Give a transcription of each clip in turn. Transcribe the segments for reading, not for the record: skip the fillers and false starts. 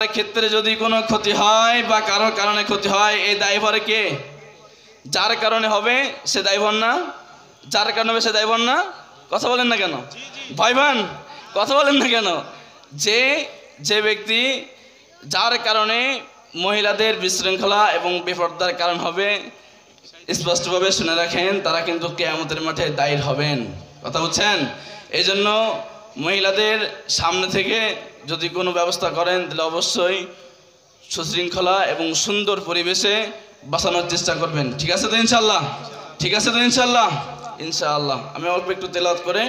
ক্ষেত্রে যদি কোনো ক্ষতি হয় বা কারোর কারণে ক্ষতি হয়, এই দায়ভার কে? যার কারণে হবে সে দায়ভার না? যার কারণে হবে সে দায়ভার না? কথা বলেন না কেন ভাইবান? কথা বলেন না কেন? যে ব্যক্তি যার কারণে মহিলাদের বিশৃঙ্খলা এবং বেপরদার কারণ হবে, স্পষ্টভাবে শুনে রাখেন, তারা কিন্তু কিয়ামতের মাঠে দায়ী হবেন। কথা বুঝছেন? এই জন্য মহিলাদের সামনে থেকে যদি কোনো ব্যবস্থা করেন তাহলে অবশ্যই সুশৃঙ্খলা এবং সুন্দর পরিবেশে বাঁচানোর চেষ্টা করবেন। ঠিক আছে তো ইনশাল্লাহ? ঠিক আছে তো ইনশাল্লাহ? ইনশাআল্লাহ আমি অল্প একটু তেলাওয়াত করে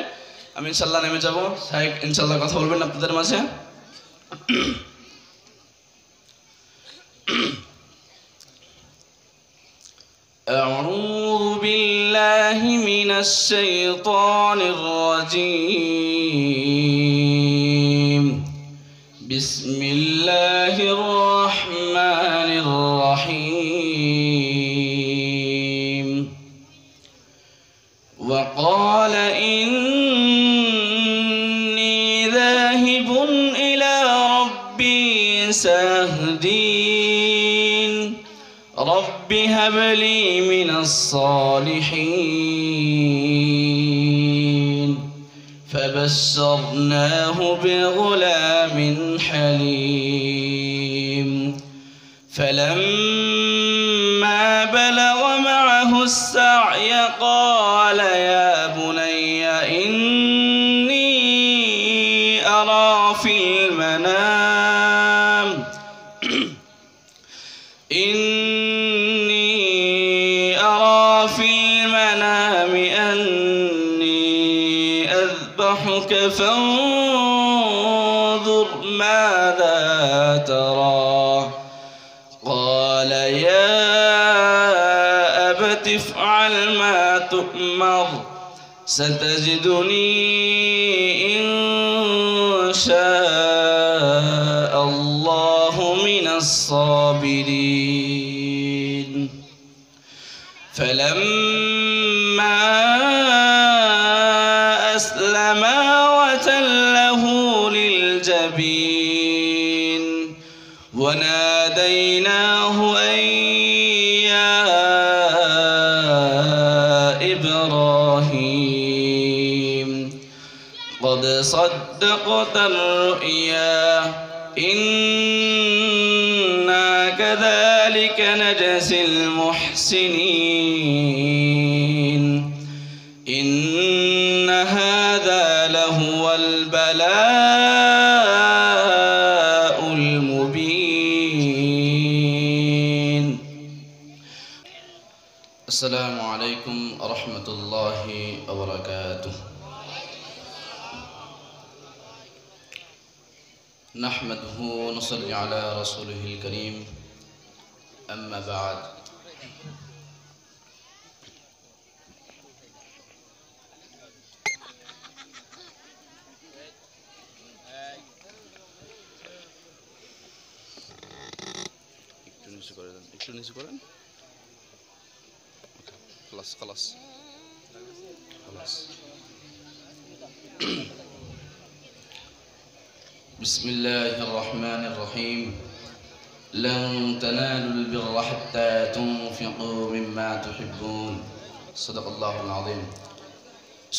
আমি ইনশাল্লাহ নেমে যাব। সাহেব ইনশাল্লাহ কথা বলবেন আপনাদের মাঝে। أعوذ بالله من الشيطان الرجيم. بسم الله الرحمن الرحيم. وقال إني ذاهب إلى ربي سيهدين. رب هب لي من الصالحين. فبشرناه بغلام حليم. فلما بلغ معه السعي قال يا بني إني أرى في المنام أني أذبحك فانظر ماذا ترى. قال يا أبت افعل ما تؤمر ستجدني إن شاء الله من الصابرين. فلما أسلما وتله للجبين وناديناه أن يا إبراهيم قد صدقت الرؤيا إنا كذلك نجزي المحسنين. إن هذا لهو البلاء المبين. السلام عليكم ورحمة الله وبركاته. نحمده ونصلي على رسوله الكريم. أما بعد. خلاص بسم الله الرحمن الرحيم. لن تنالوا البر حتى تنفقوا مما تحبون. صدق الله العظيم.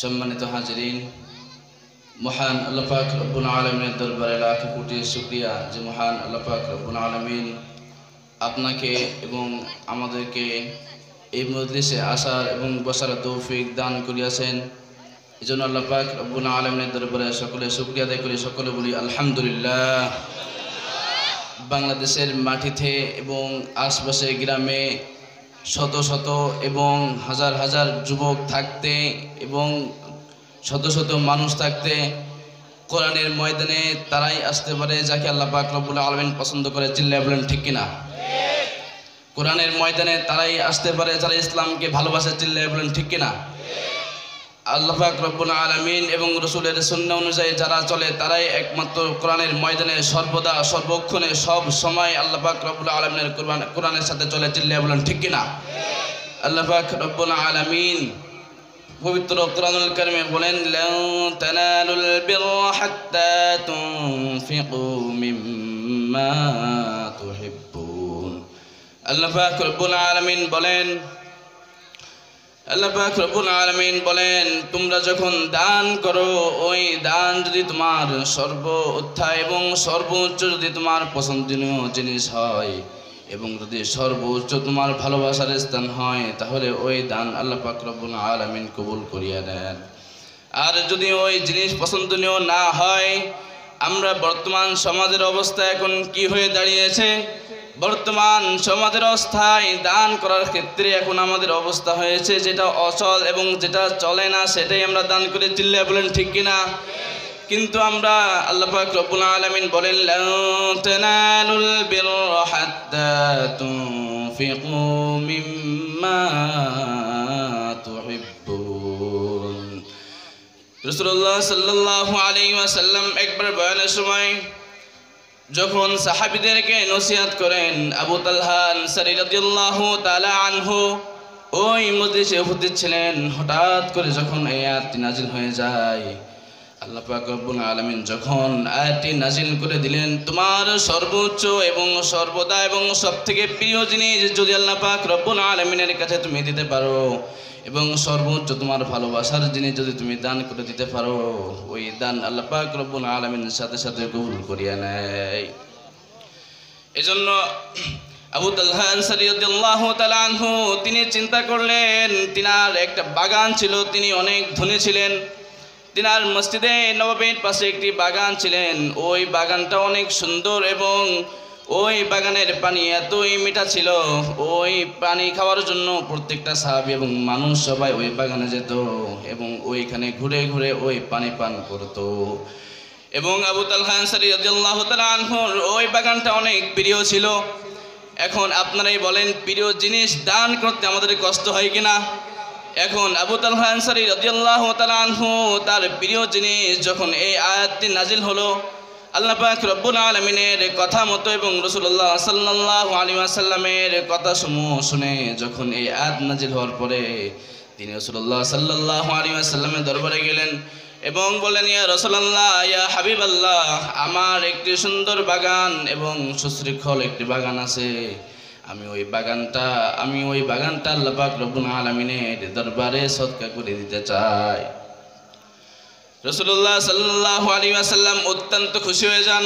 সম্মানিত হাজিরিন, মহান আল্লাহ পাক রব্বুল আলামিনের দরবারে লাখ কোটি শুকরিয়া যে মহান আল্লাহ পাক রব্বুল আলামিন আপনাকে এবং আমাদেরকে এই মজলিসে আসার এবং বসার তৌফিক দান করিয়াছেন। এই জন্য আল্লাহ পাক রব্বুল আলামিনের দরবারে সকলে শুকরিয়া আদায় করি, সকলে বলি আলহামদুলিল্লাহ। বাংলাদেশের মাটিতে এবং আশপাশে গ্রামে শত শত এবং হাজার হাজার যুবক থাকতে এবং শত শত মানুষ থাকতে কোরআনের ময়দানে তারাই আসতে পারে যাকে আল্লাহ পাক রব্বুল আলামিন পছন্দ করে। চিল্লায়ে বলেন ঠিক কিনা? কোরআনের ময়দানে তারাই আসতে পারে যারা ইসলামকে ভালোবাসে। চিল্লায়ে বলেন ঠিক কিনা? আল্লাহ পাক রব্বুল আলামিন এবং রাসূলের সুন্নাহ অনুযায়ী যারা চলে তারাই একমাত্র কোরআনের ময়দানে সর্বদা সর্বক্ষণে সব সময় আল্লাহ পাক রব্বুল আলামিনের কোরআনের সাথে চলে। চিল্লায়ে বলেন ঠিক কিনা? আল্লাহ পাক রব্বুল আলামিন পবিত্র কোরআনুল কারীমে বলেন লান তানালুল বিররা হাত্তা তুনফিকু মিম্মা مما تحبون আল্লাহ পাক রব্বুল আলামিন বলেন আল্লাহ পাক রব্বুল আলামিন বলেন তোমরা যখন দান করো ওই দান যদি তোমার সর্বোত্থায় এবং সর্বোচ্চ যদি তোমার পছন্দনীয় জিনিস হয় এবং যদি সর্বোচ্চ তোমার ভালোবাসার স্থান হয় তাহলে ওই দান আল্লাহ পাক রব্বুল আলামিন কবুল করিয়া নেন। আর যদি ওই জিনিস পছন্দনীয় না হয়, আমরা বর্তমান সমাজের অবস্থা এখন কি হয়ে দাঁড়িয়েছে, বর্তমান সমাজের অবস্থায় দান করার ক্ষেত্রে এখন আমাদের অবস্থা হয়েছে যেটা অচল এবং যেটা চলে না সেটাই আমরা দান করে চিল্লায় বলেন ঠিক কিনা। কিন্তু আমরা আল্লাহ পাক রব্বুল আলামিন বলেন লান তানালুল বিররা হাত্তা তুনফিকু মিম্মা তুহিব্বুন। রাসূলুল্লাহ সাল্লাল্লাহু আলাইহি ওয়াসাল্লাম একবার বয়ানের সময় যখন সাহাবীদেরকে নসিহত করেন, আবু তালহা আনসারী রাদিয়াল্লাহু তাআলা আনহু ওই মজলিসে উপস্থিত ছিলেন। হঠাৎ করে যখন এই আয়াতটি নাজিল হয়ে যায়, আল্লাহ পাক রব্বুল আলামিন যখন আয়াতটি নাজিল করে দিলেন, তোমার সর্বোচ্চ এবং সর্বদা এবং সবথেকে প্রিয় জিনিস যদি আল্লাহ পাক রব্বুল আলামিনের কাছে তুমি দিতে পারো এবং সর্বোচ্চ তোমার ভালোবাসার জিনিস যদি তুমি দান করে দিতে পারো, ওই দান আল্লাহ পাক রব্বুল আলামিনের সাথে সাথে কবুল করিয়া নেয়। এজন্য আবু তালহা আনসারী রাদিয়াল্লাহু তাআলা আনহু তিনি চিন্তা করলেন, তিনার একটা বাগান ছিল, তিনি অনেক ধনী ছিলেন। তিনার মসজিদে নববীর পাশে একটি বাগান ছিলেন, ওই বাগানটা অনেক সুন্দর এবং ওই বাগানের পানি এতই মিঠা ছিল, ওই পানি খাওয়ার জন্য প্রত্যেকটা সাহাবী এবং মানুষ সবাই ওই বাগানে যেত এবং ওইখানে ঘুরে ঘুরে ওই পানি পান করত। এবং আবু তালহা আনসারী রাদিয়াল্লাহু তাআলা আনহুর ওই বাগানটা অনেক প্রিয় ছিল। এখন আপনারাই বলেন, প্রিয় জিনিস দান করতে আমাদের কষ্ট হয় কিনা? এখন আবু তালহা আনসারী রাদিয়াল্লাহু তাআলা আনহু তার প্রিয় জিনিস যখন এই আয়াতটি নাজিল হলো, আল্লাহ পাক রব্বুল আলামিনের কথা মতো এবং রাসূলুল্লাহ সাল্লাল্লাহু আলাইহি ওয়াসাল্লামের কথা সমূহ শুনে যখন এই আয়াত নাজিল হওয়ার পরে তিনি রাসূলুল্লাহ সাল্লাল্লাহু আলাইহি ওয়াসাল্লামের দরবারে গেলেন এবং বললেন, ইয়া রাসূলুল্লাহ, ইয়া হাবিবাল্লাহ, আমার একটি সুন্দর বাগান এবং সুশৃঙ্খল একটি বাগান আছে, আমি ওই বাগানটা আল্লাহ পাক রব্বুল আলামিনের দরবারে সদকা করে দিতে চাই। রাসূলুল্লাহ সাল্লাল্লাহু আলাইহি ওয়াসাল্লাম অত্যন্ত খুশি হয়ে যান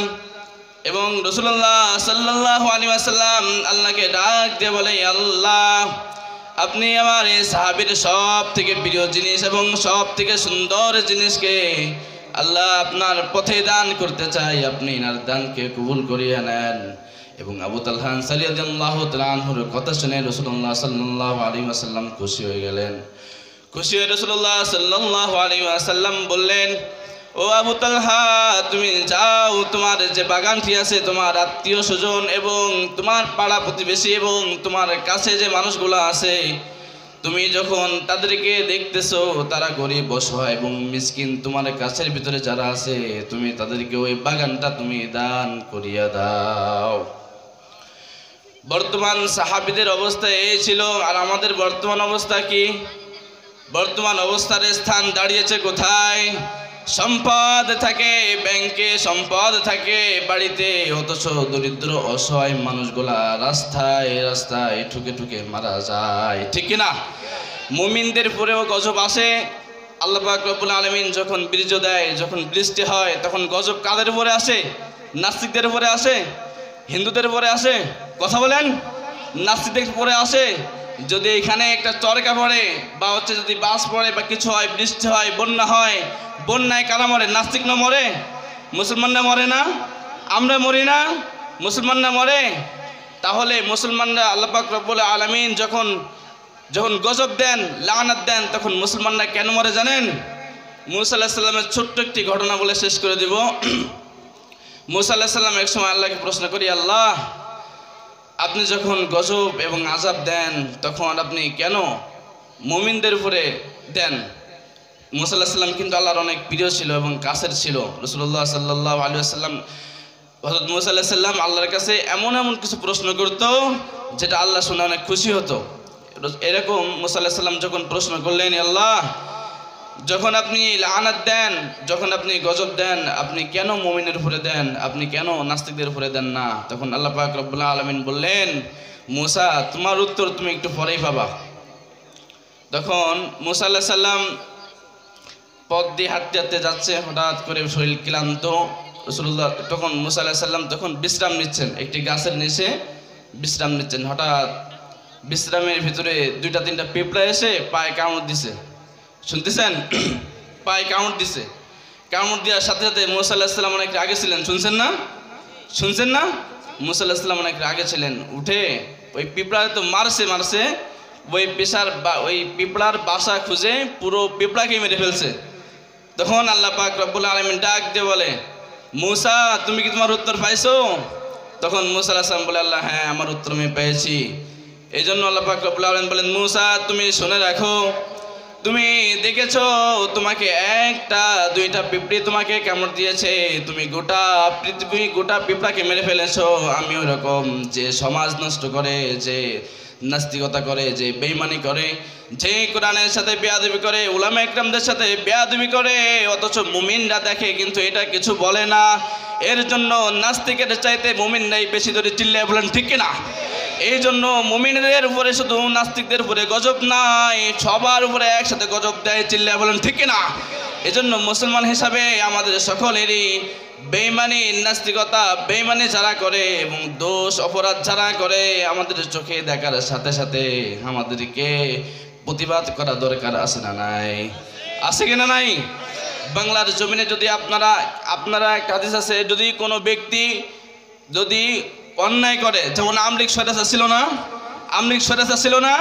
এবং রাসূলুল্লাহ সাল্লাল্লাহু আলাইহি ওয়াসাল্লাম আল্লাহকে ডাক দিয়ে বলে, আল্লাহ, আপনি আমার এই সাহাবীর সব থেকে প্রিয় জিনিস এবং সব থেকে সুন্দর জিনিসকে আল্লাহ আপনার পথে দান করতে চাই, আপনি এনার দানকে কবুল করিয়ে নেন। এবং আবু তালহা আনসারী রাদিয়াল্লাহু তাআলা আনহুর কথা শুনে রাসূলুল্লাহ সাল্লাল্লাহু আলাইহি ওয়াসাল্লাম খুশি হয়ে গেলেন। খুশি হয়ে রাসূলুল্লাহ সাল্লাল্লাহু আলাইহি ওয়াসাল্লাম বললেন, ও আবু তালহা, তুমি যাও, তোমার যে বাগানটি আছে তোমার আত্মীয় স্বজন এবং তোমার পাড়া প্রতিবেশী এবং তোমার কাছে যে মানুষগুলো আছে, তুমি যখন তাদেরকে দেখতেছো তারা গরিব অসহায় এবং মিসকিন, তোমার কাছের ভিতরে যারা আছে তুমি তাদেরকে ওই বাগানটা তুমি দান করিয়া দাও। বর্তমান সাহাবীদের অবস্থা এই ছিল, আর আমাদের বর্তমান অবস্থা কি? বর্তমান অবস্থার স্থান দাঁড়িয়েছে কোথায়? সম্পদ থাকে ব্যাংকে, সম্পদ থাকে বাড়িতে, অথচ দরিদ্র অসহায় মানুষগুলা রাস্তায় রাস্তায় ঠুকে ঠুকে মারা যায়, ঠিক কিনা? মুমিনদের উপরেও গজব আসে। আল্লাহ পাক রব্বুল আলামিন যখন বীর্য দেয়, যখন বৃষ্টি হয়, তখন গজব কাদের উপরে আসে? নাস্তিকদের উপরে আসে? হিন্দুদের উপরে আসে? কথা বলেন, নাস্তিকদের উপরে আসে। যদি এখানে একটা চরকা পড়ে বা যদি বাস পড়ে বা কিছু হয়, বৃষ্টি হয়, বন্যা হয়, বন্যায় কারা মরে? নাস্তিক না মরে? মুসলমানরা মরে না? আমরা মরি না? মুসলমানরা মরে। তাহলে মুসলমানরা আল্লাহ পাক রব্বুল আলামিন যখন গজব দেন, লানাত দেন, তখন মুসলমানরা কেন মরে জানেন? মুসা আলাইহিস সালামের ছোট্ট একটি ঘটনা বলে শেষ করে দিব। মুসা আলাইহিস সালাম এক সময় আল্লাহকে প্রশ্ন করি, আল্লাহ, আপনি যখন গজব এবং আযাব দেন তখন আপনি কেন মুমিনদের উপরে দেন? মুসা আলাইহিস সালাম কিন্তু আল্লাহর অনেক প্রিয় ছিল এবং কাছের ছিল। রাসূলুল্লাহ সাল্লাল্লাহু আলাইহি ওয়াসাল্লাম, হযরত মুসা আলাইহিস সালাম আল্লাহর কাছে এমন কিছু প্রশ্ন করত যেটা আল্লাহ শুনে অনেক খুশি হতো। এরকম মুসা আলাইহিস সালাম যখন প্রশ্ন করলেন, আল্লাহ, যখন আপনি লানাত দেন, যখন আপনি গজব দেন, আপনি কেন মুমিনের উপরে দেন, আপনি কেন নাস্তিকদের উপরে দেন না? তখন আল্লাহ পাক রব্বুল আলামিন বললেন, মুসা তোমার উত্তর তুমি একটু পরেই পাবা। তখন মুসা আলাইহিস সালাম পথ দিয়ে হাঁটতে হাঁটতে যাচ্ছে, হঠাৎ করে শরীর ক্লান্ত। রাসূলুল্লাহ তখন মুসা আলাইহিস সালাম তখন বিশ্রাম নিচ্ছেন, একটি গাছের নিচে বিশ্রাম নিচ্ছেন। হঠাৎ বিশ্রামের ভিতরে দুইটা তিনটা পিঁপড়া এসে পায়ে কামড় দিছে। শুনতেছেন? পায়ে কামড় দিছে। কামড় দেওয়ার সাথে সাথে মুসা আলাইহিস সালাম অনেক আগে ছিলেন, শুনছেন না? শুনছেন না? মুসা আলাইহিস সালাম অনেক আগে ছিলেন, উঠে ওই পিঁপড়া তো মারছে, ওই পিঁপড়ার বাসা খুঁজে পুরো পিঁপড়াকে মেরে ফেলছে। তখন আল্লাহ পাক রব্বুল আলামিন ডাক দিয়ে বলে, মুসা তুমি কি তোমার উত্তর পাইছো? তখন মুসা আলাইহিস সালাম বলে, আল্লাহ হ্যাঁ আমার উত্তর আমি পেয়েছি। এই জন্য আল্লাহ পাক রব্বুল আলামিন বলেন, মুসা তুমি শুনে রাখো, তুমি দেখেছো তোমাকে একটা দুইটা পিঁপড়ি তোমাকে কামড় দিয়েছে, তুমি গোটা পৃথিবী গোটা পিঁপড়াকে মেরে ফেলেছো। আমি ওই রকম যে সমাজ নষ্ট করে, যে নাস্তিকতা করে, যে বেঈমানি করে, যে কোরআনের সাথে বেয়াদবি করে, উলামা ইকরামদের সাথে বেয়াদবি করে, অথচ মুমিনরা দেখে কিন্তু এটা কিছু বলে না। এর জন্য নাস্তিকের চাইতে মুমিনরাই বেশি ধরে চিল্লায় বলেন ঠিক কিনা? এই জন্য মুমিনদের উপরে শুধু নাস্তিকদের উপরে গজব নাই, সবার উপরে একসাথে গজব দেয়, চিল্লায় বলেন ঠিক কিনা? এই জন্য মুসলমান হিসাবে আমাদের সকলেরই বেঈমানি, নাস্তিকতা, বেঈমানি যারা করে এবং দোষ অপরাধ যারা করে আমাদের চোখে দেখার সাথে সাথে আমাদেরকে প্রতিবাদ করা দরকার আছে না নাই? আছে কিনা নাই? বাংলার জমিনে যদি আপনারা একটা হাদিস আছে, যদি কোনো ব্যক্তি যদি অন্যায় করে, যেমন আমলিক স্বৈরাচার ছিল না,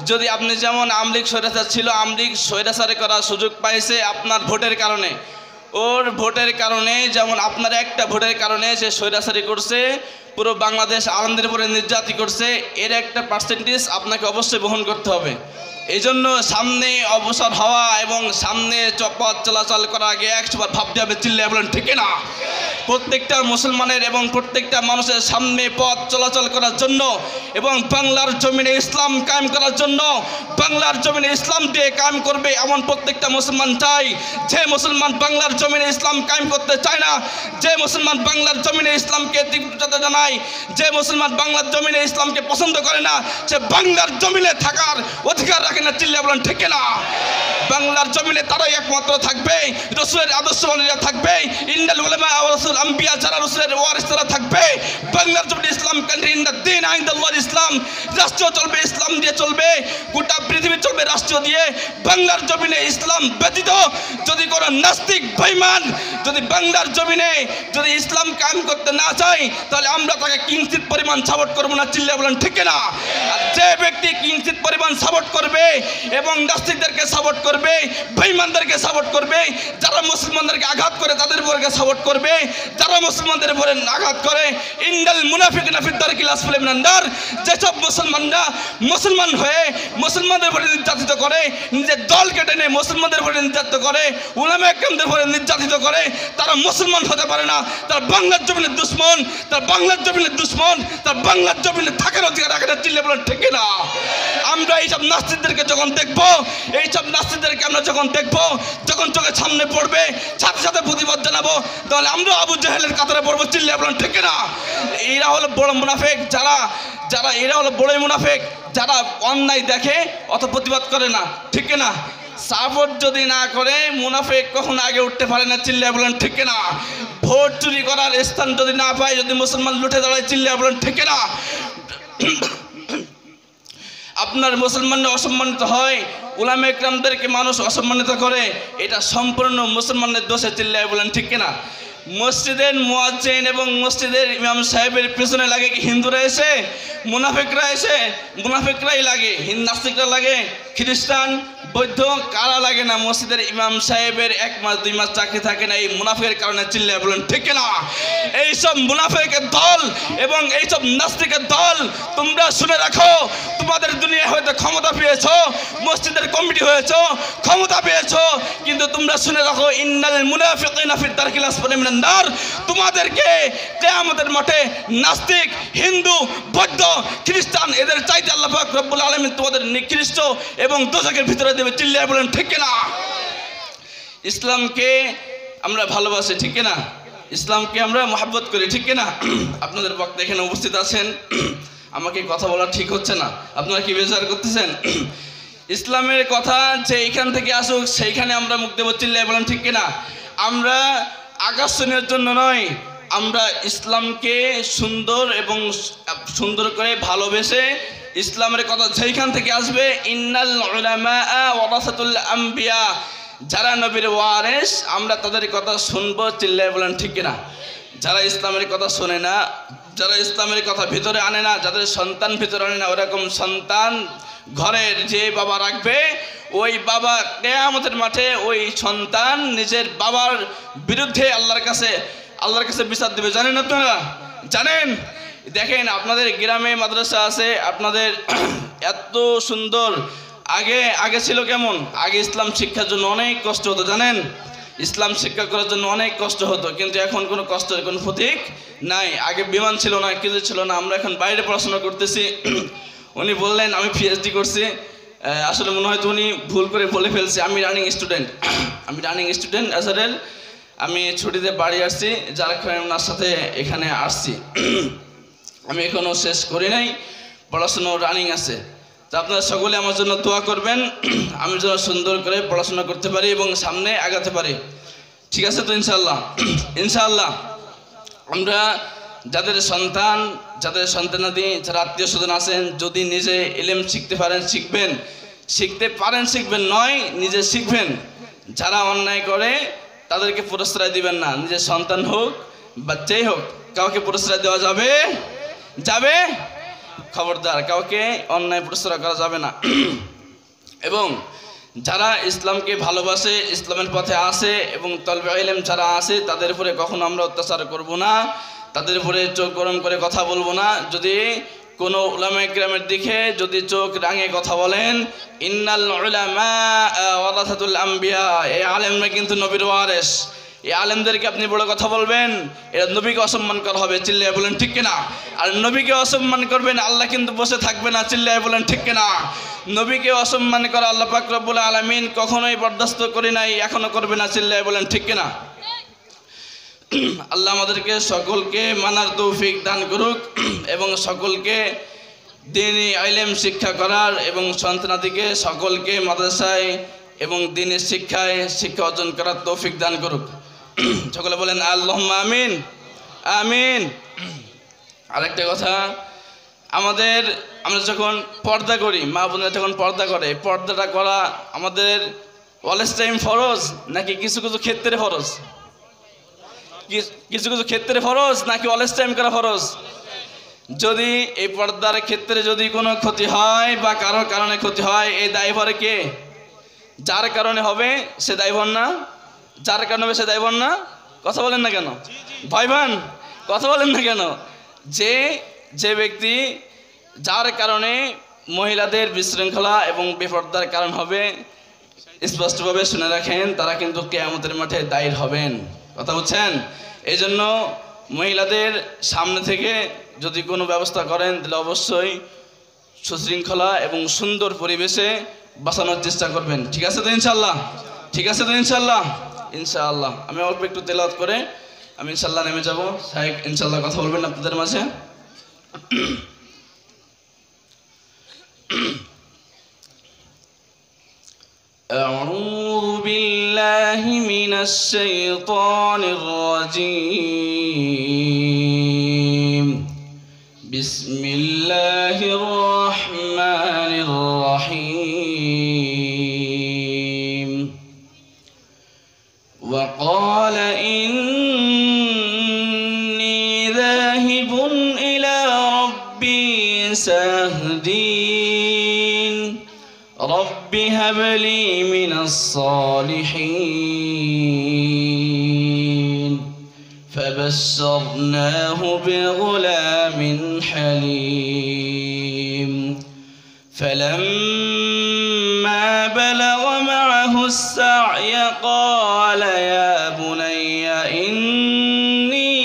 যদি আপনি যেমন আমলিক স্বৈরাচার ছিল, আমলিক স্বৈরাচারে করার সুযোগ পাইছে আপনার ভোটের কারণে, ওর ভোটের কারণে, যেমন আপনার একটা ভোটের কারণে সে স্বৈরাচারী করছে, পুরো বাংলাদেশ আনন্দের উপরে নির্যাতন করছে, এর একটা পার্সেন্টেজ আপনাকে অবশ্যই বহন করতে হবে। এই জন্য সামনে অবসর হওয়া এবং সামনে পথ চলাচল করার আগে 100 বার ভাবতে হবে, চিল্লায় বলেন ঠিক না? প্রত্যেকটা মুসলমানের এবং প্রত্যেকটা মানুষের সামনে পথ চলাচল করার জন্য এবং বাংলার জমিনে ইসলাম কায়েম করার জন্য, বাংলার জমিনে ইসলাম দিয়ে কায়েম করবে এমন প্রত্যেকটা মুসলমান চাই। যে মুসলমান বাংলার জমিনে ইসলাম কায়েম করতে চায় না, যে মুসলমান বাংলার জমিনে ইসলামকে তীব্রতা জানায়, যে মুসলমান বাংলার জমিনে ইসলামকে পছন্দ করে না, সে বাংলার জমিনে থাকার অধিকার রাখে না, চিল্লায় বলেন ঠিক না? বাংলার জমিনে তারাই একমাত্র থাকবে, রাসূলের আদর্শবাদীরা থাকবে, ইন্নাল উলামা ওয়া রাসূল আম্বিয়া যারা রাসূলের ওয়ারিস তারা থাকবে। বাংলার জমিনে ইসলাম কান্ট্রি ইন দ্য দিন ইনদাল্লাহ ইসলাম, রাষ্ট্র চলবে ইসলাম দিয়ে চলবে, গোটা পৃথিবী চলবে রাষ্ট্র দিয়ে। বাংলার জমিনে ইসলাম ব্যতীত যদি কোনো নাস্তিক বেঈমান যদি বাংলার জমিনে যদি ইসলাম কায়েম করতে না চায়, তাহলে আমরা তাকে কিঞ্চিত পরিমাণ সাপোর্ট করবো না, চিল্লায় বলেন ঠিক না? আর যে ব্যক্তি কিঞ্চিত পরিমাণ সাপোর্ট করবে এবং নাস্তিকদেরকে সাপোর্ট করবে, বেঈমানদেরকে সাপোর্ট করবে, যারা মুসলমানদেরকে আঘাত করে তাদের উপরকে সাপোর্ট করবে, যারা মুসলমানদের উপরে আঘাত করে, ইন্নাল মুনাফিকিনা ফি দারকিল আসফালি মিনান নার, যেসব মুসলমানরা মুসলমান হয়ে মুসলমানদের উপরে নির্যাতিত করে, নিজের দল কেটে নিয়ে মুসলমানদের উপরে নির্যাতিত করে, উলামা ইকরামদের উপরে নির্যাতিত করে, তারা মুসলমান হতে পারে না। তারা বাংলার জমিনের দুশমন, তারা বাংলার জমিনের দুশমন, তারা বাংলার জমিনে থাকার অধিকার রাখে না, চিল্লায় বলেন ঠিক না? আমরা এইসব নাস্তিকদেরকে যখন দেখবো, এইসব নাস্তিকদেরকে আমরা যখন দেখবো, যখন চোখের সামনে পড়বে, সাথে সাথে প্রতিবাদ জানাবো, তাহলে আমরা আবু জাহেলের কাতারে পড়বো, চিল্লায় বলেন ঠিক না? এরা হলো বড় মুনাফিক, এরা হলো বড়ই মুনাফিক, যারা অন্যায় দেখে অত প্রতিবাদ করে না, ঠিক না? সাপোর্ট যদি না করে মুনাফিক কখনো আগে উঠতে পারে না, চিল্লায় বলেন ঠিক না? ভোট চুরি করার স্থান যদি না পায়, যদি মুসলমান লুটে দাঁড়ায়, চিল্লায় বলেন ঠিক না? আপনার মুসলমানরা অসম্মানিত হয়, উলামা ইকরামদেরকে মানুষ অসম্মানিত করে, এটা সম্পূর্ণ মুসলমানদের দোষে, চিল্লায় বলেন ঠিক কিনা? মসজিদের মুয়াজ্জিন এবং মসজিদের ইমাম সাহেবের পিছনে লাগে কি হিন্দুরা এসে, মুনাফিকরা এসে? মুনাফিকরাই লাগে, নাস্তিকরা লাগে, খ্রিস্টান বৌদ্ধ কারা লাগে না? মসজিদের ইমাম সাহেবের 1 মাস 2 মাস চাকরি থাকে না, এই মুনাফিকের কারণে, চিল্লায় বলেন ঠিক না? এইসব মুনাফিকের দল এবং এইসব নাস্তিকের দল, তোমরা শুনে রাখো, তোমাদের দুনিয়ায় হয়তো ক্ষমতা পেয়েছো, মসজিদের কমিটি হয়েছো, ক্ষমতা পেয়েছো, কিন্তু তোমরা শুনে রাখো, ইন্নাল মুনাফিকিনা ফি দারকিল আসফালি মিনান নার, তোমাদেরকে কিয়ামতের মাঠে নাস্তিক, হিন্দু, বৌদ্ধ, খ্রিস্টান এদের চাইতে আল্লাহ পাক রব্বুল আলামিন তোমাদের নিকৃষ্ট এবং দোজখের ভিতরে দেবে, চিল্লায় বলেন ঠিক না? ইসলামকে আমরা ভালোবাসি, ঠিক না? ইসলামকে আমরা মহব্বত করি, ঠিক না? আপনাদের বক্তা এখানে উপস্থিত আছেন, আমাকে কথা বলা ঠিক হচ্ছে না, আপনারা কি বিচার করতেছেন? ইসলামের কথা যে এইখান থেকে আসুক সেইখানে আমরা মুখ দেব, চিল্লায় বলেন, ঠিক কিনা? আমরা আকর্ষণের জন্য নয়, আমরা ইসলামকে সুন্দর এবং সুন্দর করে ভালোবেসে ইসলামের কথা যেইখান থেকে আসবে, ইন্নাল উলামা ওয়ারাসাতুল আম্বিয়া, যারা নবীর ওয়ারিস আমরা তাদের কথা শুনবো, চিল্লায় বলেন, ঠিক কিনা? যারা ইসলামের কথা শোনে না, যারা ইসলামের কথা ভিতরে আনে না, যাদের সন্তান ভিতরে আনে না, ওরকম সন্তান ঘরের যে বাবা রাখবে, ওই বাবা কিয়ামতের মাঠে ওই সন্তান নিজের বাবার বিরুদ্ধে আল্লাহর কাছে বিচার দেবে। জানেন আপনারা? জানেন? দেখেন, আপনাদের গ্রামে মাদ্রাসা আছে, আপনাদের এত সুন্দর। আগে ছিল কেমন? আগে ইসলাম শিক্ষার জন্য অনেক কষ্ট হতো, জানেন? ইসলাম শিক্ষা করার জন্য অনেক কষ্ট হতো, কিন্তু এখন কোনো কষ্টের কোনো প্রতীক নাই। আগে বিমান ছিল না, কিছু ছিল না, আমরা এখন বাইরে পড়াশোনা করতেছি। উনি বললেন আমি পিএইচডি করছি, আসলে মনে হয় তো উনি ভুল করে বলে ফেলছে, আমি রানিং স্টুডেন্ট এসআরএল। আমি ছুটিতে বাড়ি আসছি, যার কারণে ওনার সাথে এখানে আসছি। আমি এখনও শেষ করি নাই, পড়াশুনো রানিং আছে। তো আপনারা সকলে আমার জন্য দোয়া করবেন, আমি যেন সুন্দর করে পড়াশোনা করতে পারি এবং সামনে আগাতে পারি, ঠিক আছে তো? ইনশাআল্লাহ আমরা যাদের সন্তানাদি, যারা আত্মীয় স্বজন আছেন, যদি নিজে ইলম শিখবেন নয়, নিজে শিখবেন। যারা অন্যায় করে তাদেরকে প্রশ্রয় দিবেন না, নিজের সন্তান হোক বাচ্চাই হোক, কাউকে প্রশ্রয় দেওয়া যাবে খবরদার, কাউকে অন্যায় প্রশ্রয় করা যাবে না। এবং যারা ইসলামকে ভালোবাসে, ইসলামের পথে আসে এবং তলবে ইলম যারা আছে, তাদের উপরে কখনো আমরা অত্যাচার করব না, তাদের উপরে চোখ গরম করে কথা বলবো না। যদি কোনো উলামায়ে কিরামের দিকে যদি চোখ রাঙে কথা বলেন, ইন্নাল উলামা ওয়ারাসাতুল আম্বিয়া, এই আলেমরা কিন্তু নবীর ওয়ারিস। এই আলেমদেরকে আপনি বড় কথা বলবেন, এটা নবীকে অসম্মান করা হবে, চিল্লায় বলেন, ঠিক কিনা? আর নবীকে অসম্মান করবেন, আল্লাহ কিন্তু বসে থাকবে না, চিল্লায় বলেন, ঠিক কিনা? নবীকে অসম্মান করা আল্লাহ পাক রব্বুল আলামিন কখনোই বরদাস্ত করে নাই, এখনো করবে না, চিল্লায় বলেন, ঠিক কিনা? আল্লাহ আমাদেরকে সকলকে মানার তৌফিক দান করুক এবং সকলকে দ্বীনি ইলম শিক্ষা করার এবং সন্তানাদিকে সকলকে মাদ্রাসায় এবং দ্বীনি শিক্ষা অর্জন করার তৌফিক দান করুক। সকলে বলেন আল্লাহুম্মা আমিন, আমিন। আরেকটা কথা, আমরা যখন পর্দা করি, মা বোনেরা যখন পর্দা করে, পর্দাটা করা আমাদের অলওয়েজ টাইম ফরজ নাকি কিছু কিছু ক্ষেত্রে ফরজ? কিছু কিছু ক্ষেত্রে ফরজ নাকি অলওয়েজ টাইম করা ফরজ? যদি এই পর্দার ক্ষেত্রে যদি কোনো ক্ষতি হয় বা কারোর কারণে ক্ষতি হয়, এই দায়ভার কে? যার কারণে হবে সে দায়ভার না? যার কারণে হবে সে দায়ভার না? কথা বলেন না কেন ভাইবান? কথা বলেন না কেন? যে ব্যক্তি যার কারণে মহিলাদের বিশৃঙ্খলা এবং বেপর্দার কারণ হবে, স্পষ্টভাবে শুনে রাখেন, তারা কিন্তু কিয়ামতের মাঠে দায়ী হবেন। কথা বুঝছেন? এই জন্য মহিলাদের সামনে থেকে যদি কোনো ব্যবস্থা করেন, তাহলে অবশ্যই সুশৃঙ্খলা এবং সুন্দর পরিবেশে বাঁচানোর চেষ্টা করবেন, ঠিক আছে তো ইনশাল্লাহ? ঠিক আছে তো ইনশাল্লাহ? ইনশাআল্লাহ আমি অল্প একটু তেলাওয়াত করে আমি ইনশাল্লাহ নেমে যাব। সাহেব ইনশাল্লাহ কথা বলবেন আপনাদের মাঝে। أعوذ بالله من الشيطان الرجيم. بسم الله الرحمن الرحيم. وقال إني ذاهب إلى ربي سيهدين. رب هب لي من الصالحين. فبشرناه بغلام حليم. فلما بلغ معه السعي قال يا بني إني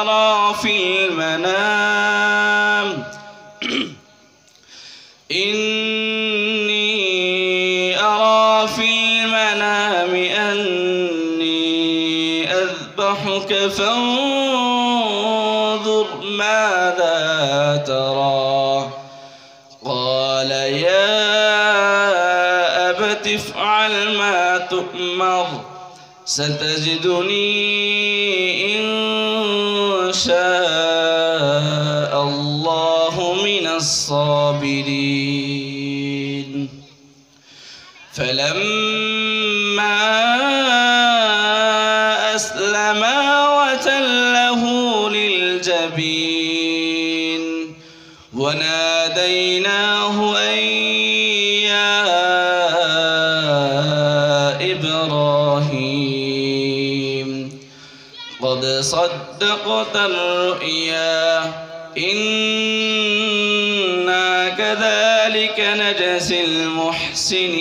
أرى في المنام ابنك فانظر ماذا ترى قال يا أبت افعل ما تؤمر ستجدني إن شاء الله من الصابرين فلما أسلما وتله للجبين وناديناه أن يا إبراهيم قد صدقت الرؤيا إنا كذلك نجزي المحسنين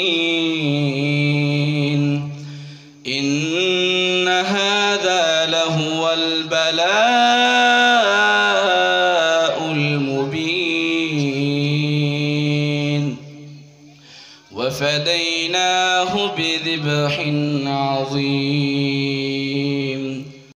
إن هذا لهو البلاء المبين وفديناه بذبح عظيم